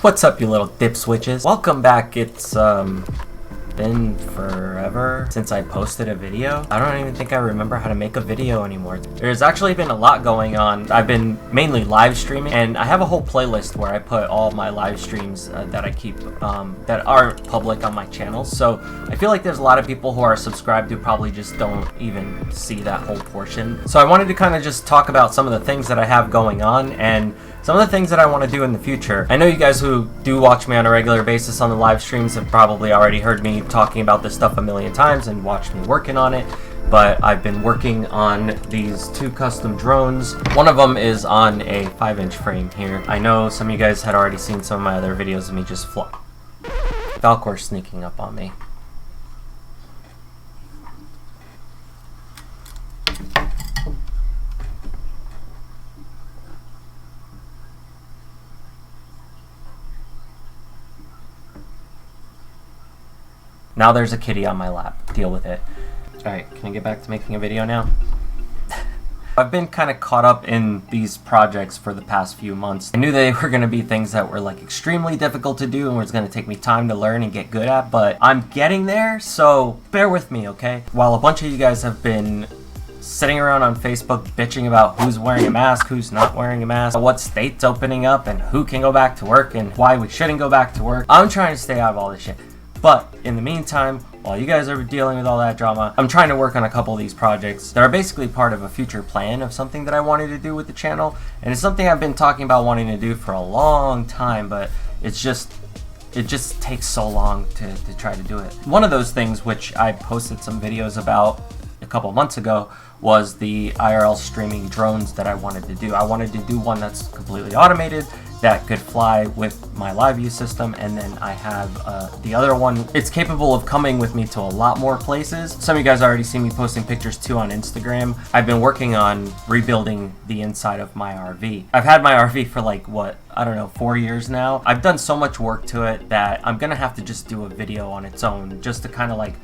What's up, you little dip switches? Welcome back. It's been forever since I posted a video. I don't even think I remember how to make a video anymore. There's actually been a lot going on. I've been mainly live streaming, and I have a whole playlist where I put all my live streams that I keep that aren't public on my channel. So I feel like there's a lot of people who are subscribed who probably just don't even see that whole portion. So I wanted to kind of just talk about some of the things that I have going on and some of the things that I want to do in the future. I know you guys who do watch me on a regular basis on the live streams have probably already heard me talking about this stuff a million times and watched me working on it, but I've been working on these two custom drones. One of them is on a 5-inch frame here. I know some of you guys had already seen some of my other videos of me just Falcor sneaking up on me. Now there's a kitty on my lap. Deal with it. Alright, can I get back to making a video now? I've been kind of caught up in these projects for the past few months. I knew they were going to be things that were like extremely difficult to do and was going to take me time to learn and get good at, but I'm getting there, so bear with me, okay? While a bunch of you guys have been sitting around on Facebook bitching about who's wearing a mask, who's not wearing a mask, what state's opening up, and who can go back to work, and why we shouldn't go back to work, I'm trying to stay out of all this shit. But in the meantime, while you guys are dealing with all that drama, I'm trying to work on a couple of these projects that are basically part of a future plan of something that I wanted to do with the channel. And it's something I've been talking about wanting to do for a long time, but it just takes so long to try to do it. One of those things which I posted some videos about a couple months ago was the IRL streaming drones that I wanted to do. I wanted to do one that's completely automated, that could fly with my live view system, and then I have the other one. It's capable of coming with me to a lot more places. Some of you guys already see me posting pictures too on Instagram. I've been working on rebuilding the inside of my RV. I've had my RV for like, what, I don't know, 4 years now. I've done so much work to it that I'm gonna have to just do a video on its own just to kind of like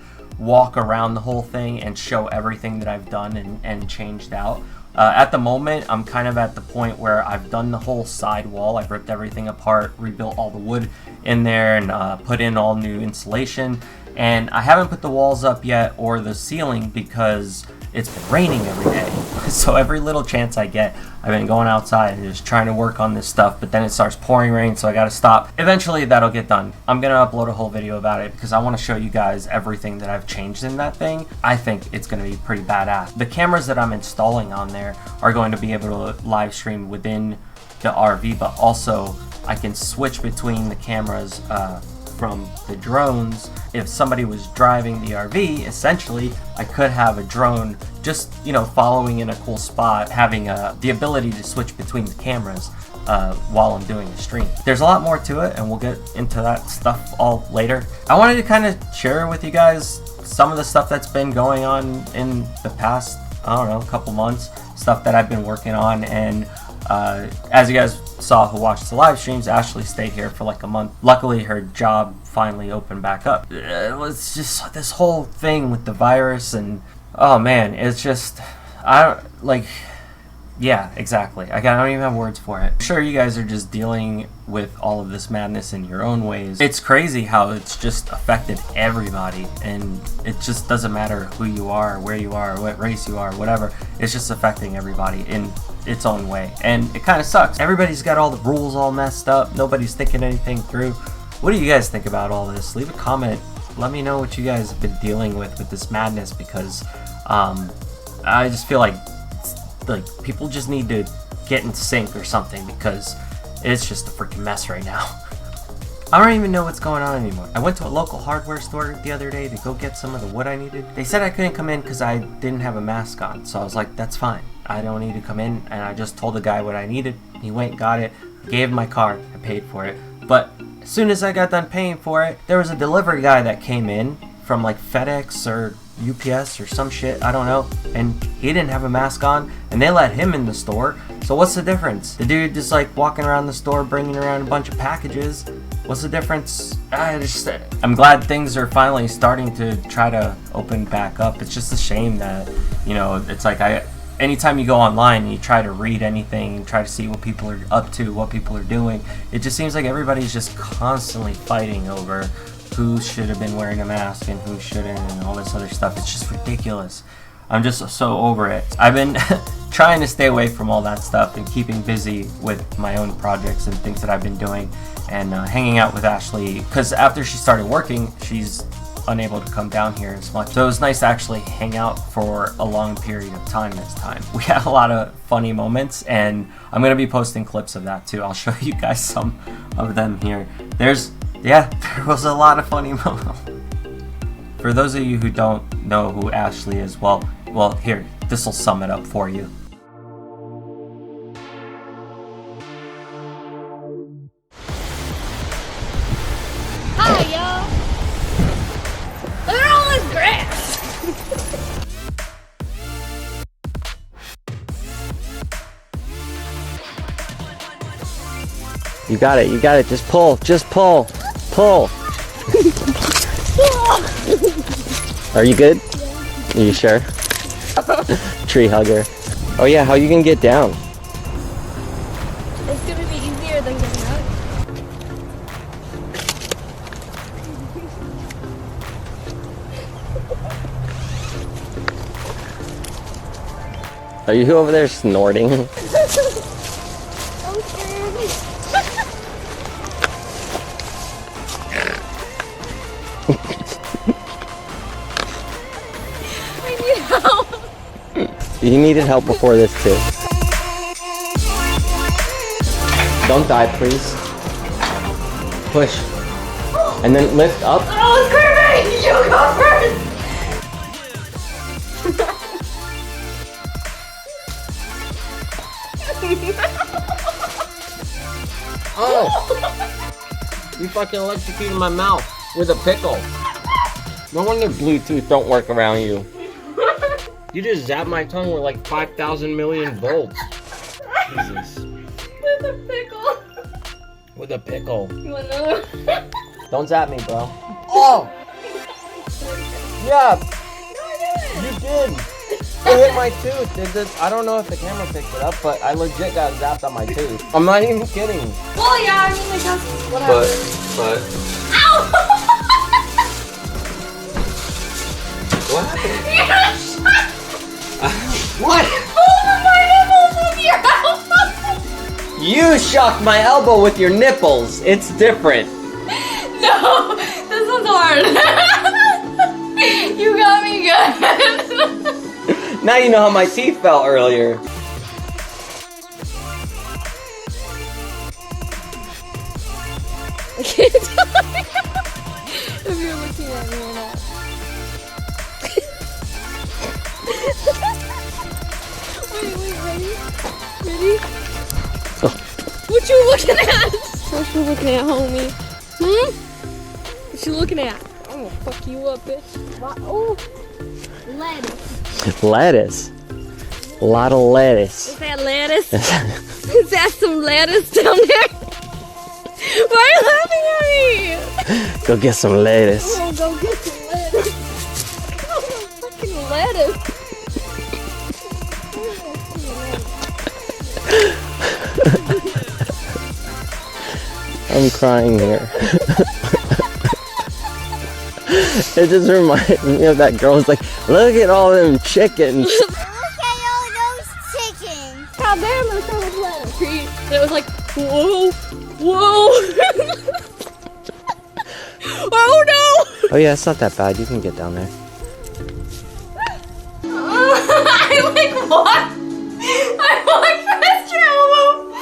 walk around the whole thing and show everything that I've done and changed out. At the moment, I'm kind of at the point where I've done the whole side wall. I've ripped everything apart, rebuilt all the wood in there, and put in all new insulation. And I haven't put the walls up yet or the ceiling because it's been raining every day. So every little chance I get, I've been going outside and just trying to work on this stuff, but then it starts pouring rain, so I gotta stop. Eventually that'll get done. I'm gonna upload a whole video about it because I want to show you guys everything that I've changed in that thing. I think it's gonna be pretty badass. The cameras that I'm installing on there are going to be able to live stream within the RV, but also I can switch between the cameras from the drones. If somebody was driving the RV, essentially I could have a drone just, you know, following in a cool spot, having the ability to switch between the cameras while I'm doing the stream. There's a lot more to it, and we'll get into that stuff all later. I wanted to kind of share with you guys some of the stuff that's been going on in the past, I don't know, couple months, stuff that I've been working on. And as you guys saw who watched the live streams, Ashley stayed here for like a month. Luckily her job finally opened back up. It was just this whole thing with the virus, and oh man, it's just, yeah, exactly. I don't even have words for it. I'm sure you guys are just dealing with all of this madness in your own ways. It's crazy how it's just affected everybody, and it just doesn't matter who you are, where you are, what race you are, whatever. It's just affecting everybody in its own way, and it kind of sucks. Everybody's got all the rules all messed up. Nobody's thinking anything through. What do you guys think about all this? Leave a comment. Let me know what you guys have been dealing with this madness, because I just feel like people just need to get in sync or something, because it's just a freaking mess right now. I don't even know what's going on anymore. I went to a local hardware store the other day to go get some of the wood I needed. They said I couldn't come in because I didn't have a mask on, so I was like, that's fine. I don't need to come in, and I just told the guy what I needed. He went, got it, gave him my card, I paid for it. But as soon as I got done paying for it, there was a delivery guy that came in from like FedEx or UPS or some shit, I don't know, and he didn't have a mask on, and they let him in the store. So what's the difference? The dude just like walking around the store bringing around a bunch of packages. What's the difference? I'm glad things are finally starting to try to open back up. It's just a shame that, you know, it's like anytime you go online and you try to read anything and try to see what people are up to, what people are doing, it just seems like everybody's just constantly fighting over who should have been wearing a mask and who shouldn't and all this other stuff. It's just ridiculous. I'm just so over it. I've been trying to stay away from all that stuff and keeping busy with my own projects and things that I've been doing, and hanging out with Ashley, because after she started working, she's unable to come down here as much. So it was nice to actually hang out for a long period of time this time. We had a lot of funny moments, and I'm going to be posting clips of that too. I'll show you guys some of them here. There was a lot of funny moments. For those of you who don't know who Ashley is, well, here, this will sum it up for you. Hi, y'all. Look at all this grass. You got it, just pull, pull. Are you good? Yeah. Are you sure? Tree hugger. Oh yeah, how you gonna get down? It's gonna be easier than getting out. Are you over there snorting? I'm scared. I need help. You needed help before this too. Don't die, please. Push. And then lift up. Oh, it's curving! You go first! Oh! You fucking electrocuted my mouth with a pickle. No wonder Bluetooth don't work around you. You just zapped my tongue with like 5,000 million volts. Jesus. With a pickle. With a pickle. You want another? Don't zap me, bro. Oh! Yeah! You did! It hit my tooth. I don't know if the camera picked it up, but I legit got zapped on my tooth. I'm not even kidding. Well, yeah, I mean, like, that's what happened. But... Ow! What happened? What? Hold my nipples with your elbow! You shocked my elbow with your nipples. It's different. No, this one's hard. You got me good. Now you know how my teeth felt earlier. I can't tell if you're looking at me or not. Wait, ready? Ready? Oh. What you looking at? What you looking at, homie? What you looking at? I'm gonna fuck you up, bitch. Oh, lettuce. Lettuce. A lot of lettuce. Is that lettuce? Is that some lettuce down there? Why are you laughing at me? Go get some lettuce. Oh, go get some lettuce. Oh, fucking lettuce. I'm crying here. It just reminds me of that girl who's like, look at all them chickens. Look at all those chickens. God damn, there's so much lettuce. And it was like, whoa, whoa. Oh no! Oh yeah, it's not that bad. You can get down there. I like walked. I walked past your elbow,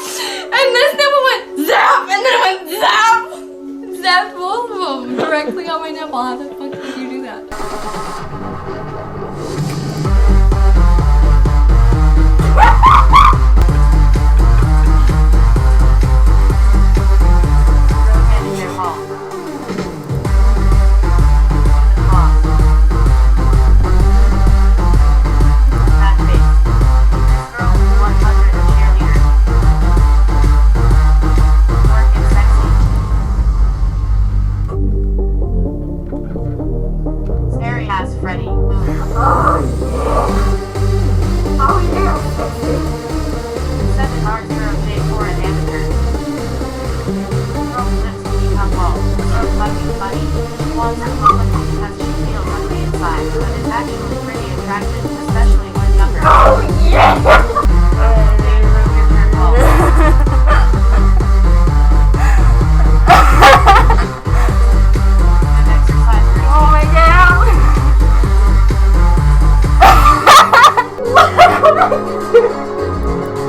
and this nipple went zap, and then it went zap. Zapped both of them directly on my nipple. How the fuck did you do that? funny. Swans are common because she feels on the inside, but it's actually pretty attractive, especially when younger. Oh, yeah! They ruin your purple. An exercise routine. Oh my god!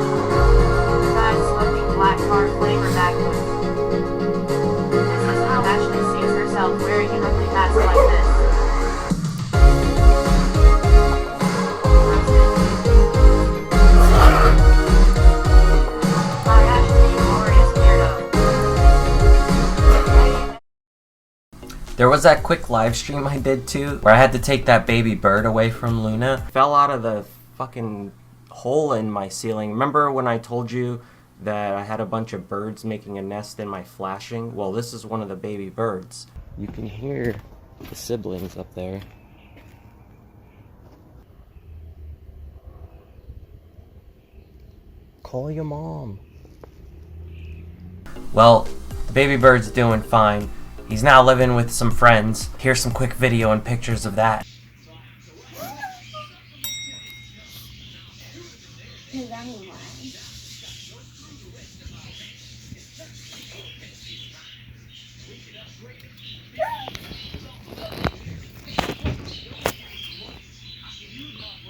Guys smoking black car flavor backwoods. This is how Ashley sees herself wearing an ugly mask like this. Hi Ashley, you glorious weirdo. There was that quick live stream I did too, where I had to take that baby bird away from Luna. Fell out of the fucking hole in my ceiling. Remember when I told you that I had a bunch of birds making a nest in my flashing? Well, this is one of the baby birds. You can hear the siblings up there. Call your mom. Well, the baby bird's doing fine. He's now living with some friends. Here's some quick video and pictures of that.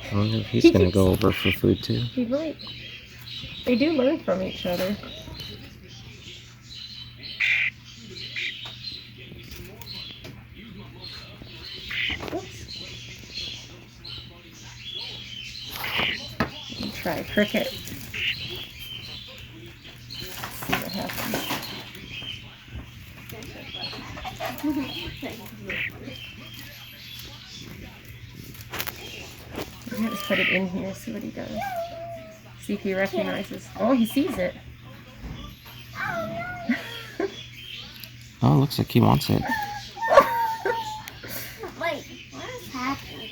I wonder if he's gonna go over for food too. He might. They do learn from each other. Try cricket. Let's see what happens. I'm gonna just put it in here, see what he does. See if he recognizes. Oh, he sees it. Oh, it looks like he wants it. Wait, what is happening?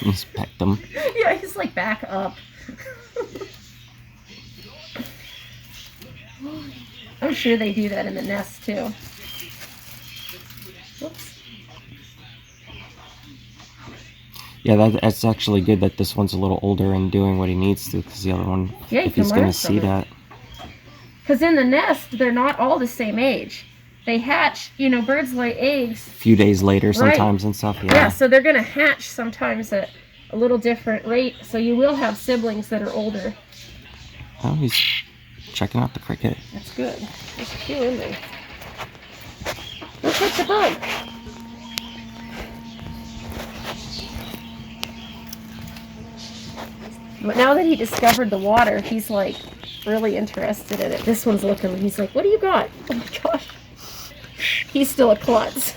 He's pecked them. Yeah, he's like back up. I'm sure they do that in the nest too. Whoops. Yeah, that's actually good that this one's a little older and doing what he needs to, because the other one, Yeah, you if can he's learn gonna from see it. that. Because in the nest, they're not all the same age. They hatch, you know, birds lay eggs. A few days later Right. sometimes and stuff, Yeah, so they're going to hatch sometimes at a little different rate. So you will have siblings that are older. Oh, he's checking out the cricket. That's good. There's a few in there. Look at the bug. But now that he discovered the water, he's like really interested in it. This one's looking, he's like, what do you got? Oh my gosh. He's still a klutz.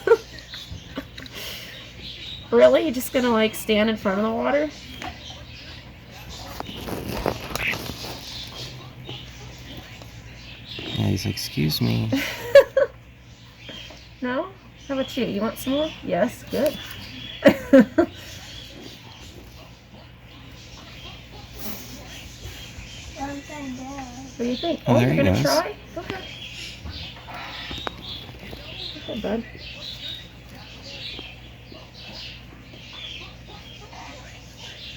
Really? You're just gonna like stand in front of the water? Yeah, he's like, excuse me. No? How about you? You want some more? Yes, good. What do you think? Oh, Oh, there you're he gonna goes. try? Okay. Okay, bud.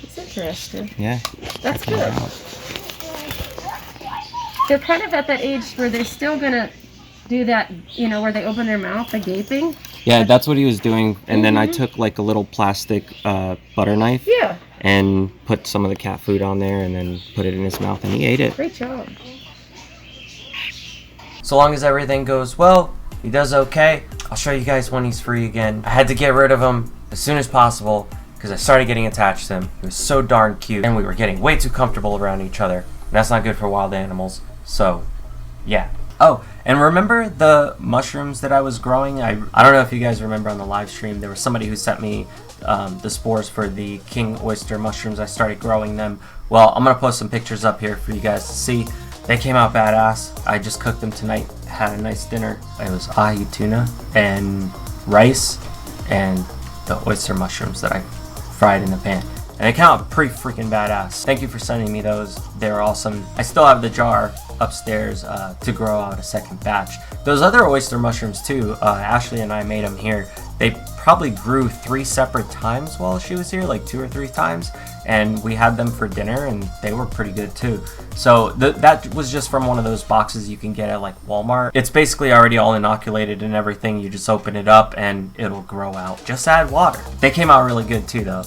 It's interesting. Yeah. That's checking it good. out. They're kind of at that age where they're still gonna do that, you know, where they open their mouth, the gaping. Yeah, that's what he was doing, and then I took like a little plastic butter knife Yeah, and put some of the cat food on there and then put it in his mouth and he ate it. great job. So long as everything goes well, he does okay, I'll show you guys when he's free again. I had to get rid of him as soon as possible because I started getting attached to him. He was so darn cute and we were getting way too comfortable around each other. And that's not good for wild animals, so yeah. Oh, and remember the mushrooms that I was growing? I don't know if you guys remember on the live stream, there was somebody who sent me the spores for the king oyster mushrooms. I started growing them. Well, I'm going to post some pictures up here for you guys to see. They came out badass. I just cooked them tonight, had a nice dinner. It was ahi tuna and rice and the oyster mushrooms that I fried in the pan. And they came out pretty freaking badass. Thank you for sending me those. They're awesome. I still have the jar upstairs to grow out a second batch. Those other oyster mushrooms too, Ashley and I made them here. They probably grew 3 separate times while she was here, like 2 or 3 times. And we had them for dinner and they were pretty good too. So that was just from one of those boxes you can get at like Walmart. It's basically already all inoculated and everything. You just open it up and it'll grow out. Just add water. They came out really good too though.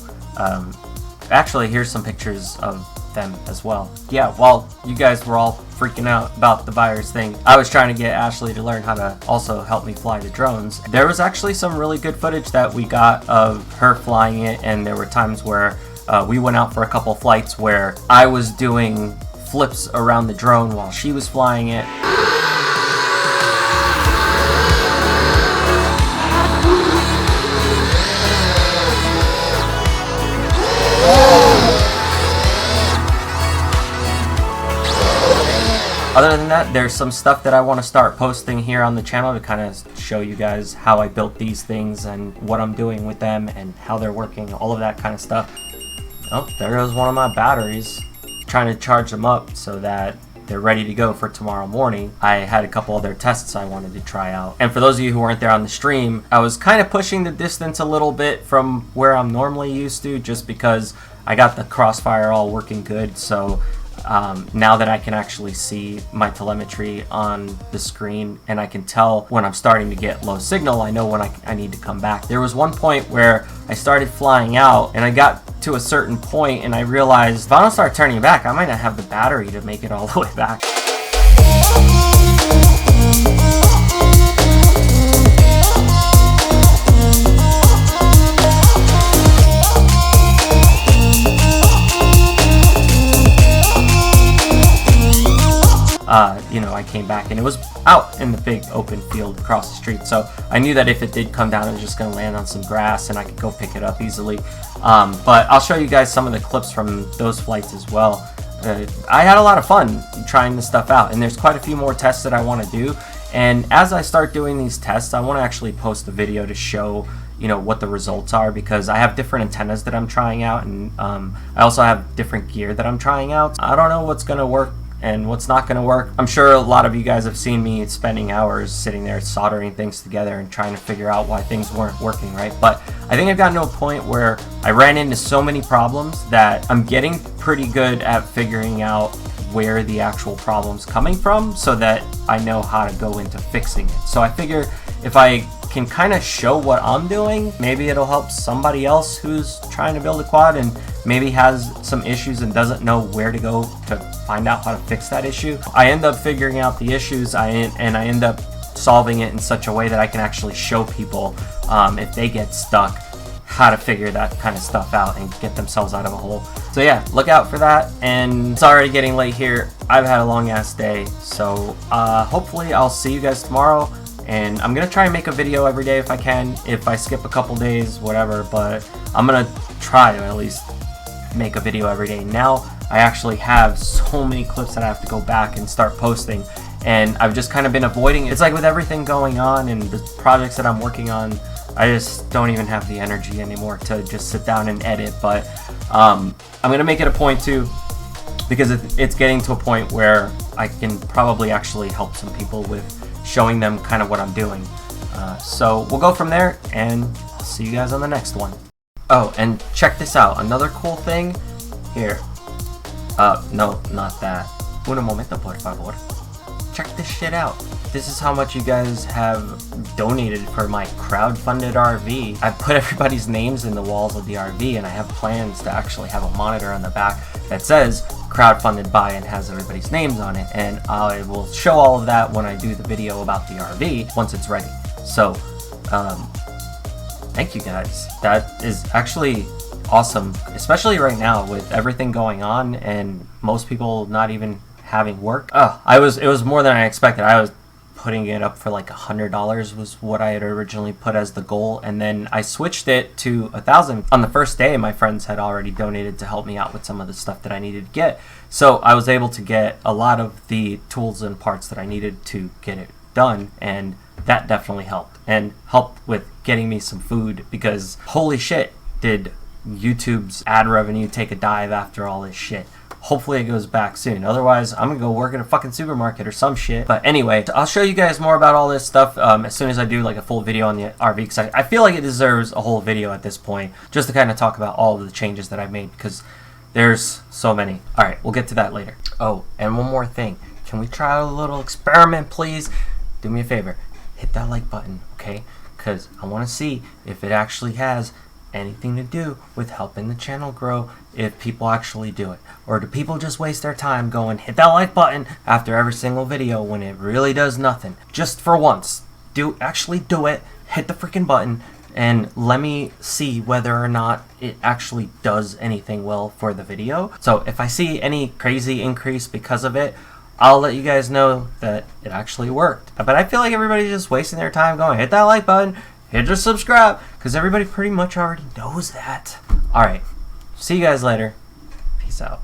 Actually, here's some pictures of them as well. Yeah, while you guys were all freaking out about the virus thing, I was trying to get Ashley to learn how to also help me fly the drones. There was actually some really good footage that we got of her flying it, and there were times where we went out for a couple flights where I was doing flips around the drone while she was flying it. Other than that, there's some stuff that I want to start posting here on the channel to kind of show you guys how I built these things and what I'm doing with them and how they're working, all of that kind of stuff. Oh, there goes one of my batteries. Trying to charge them up so that they're ready to go for tomorrow morning. I had a couple other tests I wanted to try out. And for those of you who weren't there on the stream, I was kind of pushing the distance a little bit from where I'm normally used to, just because I got the crossfire all working good. So now that I can actually see my telemetry on the screen and I can tell when I'm starting to get low signal, I know when I need to come back. There was one point where I started flying out and I got to a certain point and I realized if I don't start turning back, I might not have the battery to make it all the way back. You know, I came back and it was out in the big open field across the street, so I knew that if it did come down, it was just going to land on some grass and I could go pick it up easily. But I'll show you guys some of the clips from those flights as well. I had a lot of fun trying this stuff out, and there's quite a few more tests that I want to do. And as I start doing these tests, I want to actually post a video to show, you know, what the results are, because I have different antennas that I'm trying out, and I also have different gear that I'm trying out. I don't know what's going to work and what's not going to work. I'm sure a lot of you guys have seen me spending hours sitting there soldering things together and trying to figure out why things weren't working right. But I think I've gotten to a point where I ran into so many problems that I'm getting pretty good at figuring out where the actual problem's coming from so that I know how to go into fixing it. So I figure if I can kind of show what I'm doing, maybe it'll help somebody else who's trying to build a quad and maybe has some issues and doesn't know where to go to find out how to fix that issue. I end up figuring out the issues and I end up solving it in such a way that I can actually show people if they get stuck how to figure that kind of stuff out and get themselves out of a hole. So yeah, look out for that. And it's already getting late here. I've had a long ass day, so hopefully I'll see you guys tomorrow. And I'm gonna try and make a video every day if I can. If I skip a couple days, whatever, but I'm gonna try to at least make a video every day. Now I actually have so many clips that I have to go back and start posting, and I've just kind of been avoiding it. It's like with everything going on and the projects that I'm working on, I just don't even have the energy anymore to just sit down and edit. But I'm gonna make it a point to, because it's getting to a point where I can probably actually help some people with showing them kind of what I'm doing. So we'll go from there, and I'll see you guys on the next one. Oh, and check this out. Another cool thing here. No, not that. Un momento, por favor. Check this shit out. This is how much you guys have donated for my crowdfunded RV. I put everybody's names in the walls of the RV, and I have plans to actually have a monitor on the back that says crowdfunded by and has everybody's names on it. And I will show all of that when I do the video about the RV once it's ready. So, thank you guys. That is actually awesome, especially right now with everything going on and most people not even having work. It was more than I expected. I was putting it up for like $100 was what I had originally put as the goal, and then I switched it to $1,000. On the first day, my friends had already donated to help me out with some of the stuff that I needed to get, so I was able to get a lot of the tools and parts that I needed to get it done, and that definitely helped, and helped with getting me some food, because holy shit, did YouTube's ad revenue take a dive after all this shit. Hopefully it goes back soon. Otherwise, I'm gonna go work at a fucking supermarket or some shit. But anyway, I'll show you guys more about all this stuff as soon as I do like a full video on the RV, because I feel like it deserves a whole video at this point, just to kind of talk about all of the changes that I've made, because there's so many. All right, we'll get to that later. Oh, and one more thing. Can we try a little experiment, please? Do me a favor. Hit that like button, okay? Because I want to see if it actually has anything to do with helping the channel grow, if people actually do it, or do people just waste their time going hit that like button after every single video when it really does nothing? Just for once, actually do it, hit the freaking button, and let me see whether or not it actually does anything well for the video. So if I see any crazy increase because of it, I'll let you guys know that it actually worked. But I feel like everybody's just wasting their time going hit that like button, hit the subscribe, because everybody pretty much already knows that. Alright, see you guys later. Peace out.